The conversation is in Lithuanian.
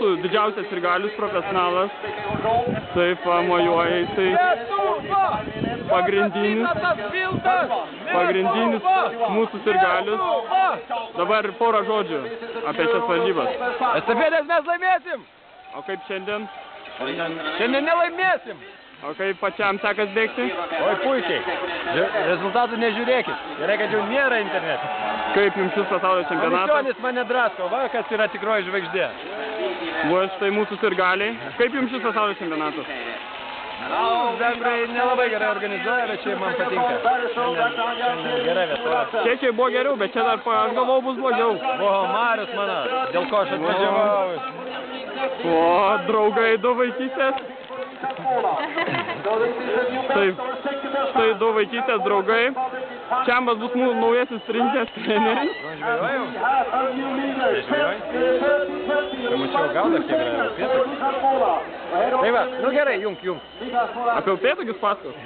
mūsų didžiausias sirgalius, profesionalas. Taip, mojuoja jisai. Pagrindinis mūsų sirgalius. Dabar porą žodžių apie šias varžybas. Estafetės mes laimėsim! O kaip šiandien? Šiandien nelaimėsim! O kaip pačiam sekas bėgti? Oi, puikiai. Rezultatų nežiūrėkit. Gerai, kad jau nėra interneto. Kaip jums šis pasaulio čempionatas? Komisionis mane drasko, va, kas yra tikroji žvaigždė. Va, štai mūsų sirgaliai. Kaip jums šis pasaulio čempionatas? Vengrai nelabai gerai organizuoja, bet čia man patinka. Šiandien gera vieta. Čekiai buvo geriau, bet čia dar, aš galvau, bus blogiau. Buvo Marius mano, dėl ko aš atvažiavau. O, draugai du vaikystės. Taip, štai du vaikystės draugai. Čiambas bus mūsų naujasis rinkės treneris. Žvėjojau? Nežvėjoj? Pamačiau gaudą, kiek yra upėtakių. Tai va, nu gerai, jung. Apie upėtakius pasakos?